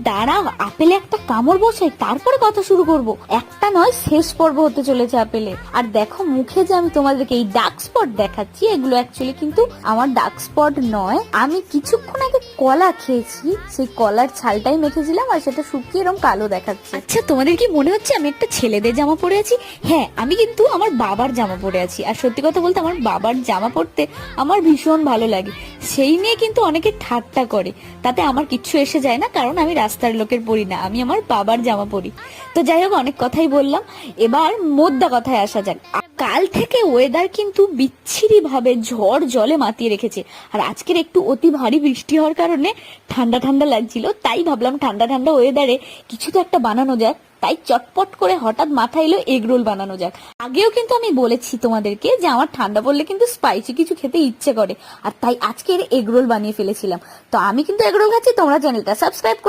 দাঁড়াও, আপেলে একটা কামড় বসাই, তারপরে কথা শুরু করব। একটা নয়, শেষ পর্ব হতে চলেছে আপেলে। আর দেখো মুখে যে আমি তোমাদেরকে এই ডার্ক স্পট দেখাচ্ছি, এগুলো অ্যাকচুয়ালি কিন্তু আমার ডার্ক স্পট নয়। আমি কিছুক্ষণ আগে কলা খেয়েছি, সেই কলার ছালটাই মেখেছিলাম আর সেটা শুকিয়ে এরকম কালো দেখাচ্ছে। আচ্ছা, তোমাদের কি মনে হচ্ছে আমি একটা ছেলেদের জামা পরে আছি? হ্যাঁ, আমি কিন্তু আমার বাবার জামা পরে আছি। আর সত্যি কথা বলতে আমার বাবার জামা পরতে আমার ভীষণ ভালো লাগে। সেই নিয়ে কিন্তু অনেকে ঠাট্টা করে, তাতে আমার কিচ্ছু এসে যায় না, কারণ আমি রাস্তার লোকের পরি না, আমি আমার বাবার জামা পরি। তো যাই হোক, অনেক কথাই বললাম, এবার মোদ্দা কথায় আসা যাক। কাল থেকে ওয়েদার কিন্তু বিচ্ছিরি ভাবে ঝড় জলে মাতিয়ে রেখেছে। আর আজকের একটু অতি ভারী বৃষ্টি হওয়ার কারণে ঠান্ডা ঠান্ডা লাগছিল, তাই ভাবলাম ঠান্ডা ঠান্ডা ওয়েদারে কিছু তো একটা বানানো যাক। তাই চটপট করে হঠাৎ মাথায় এলো এগ রোল বানানো যাক। আগেও কিন্তু আমি বলেছি তোমাদেরকে যে আমার ঠান্ডা পড়লে কিন্তু স্পাইসি কিছু খেতে ইচ্ছে করে, আর তাই আজকের এগ রোল বানিয়ে ফেলেছিলাম। তো আমি কিন্তু এগ রোল খাচ্ছি, তোমরা চ্যানেলটা সাবস্ক্রাইব করে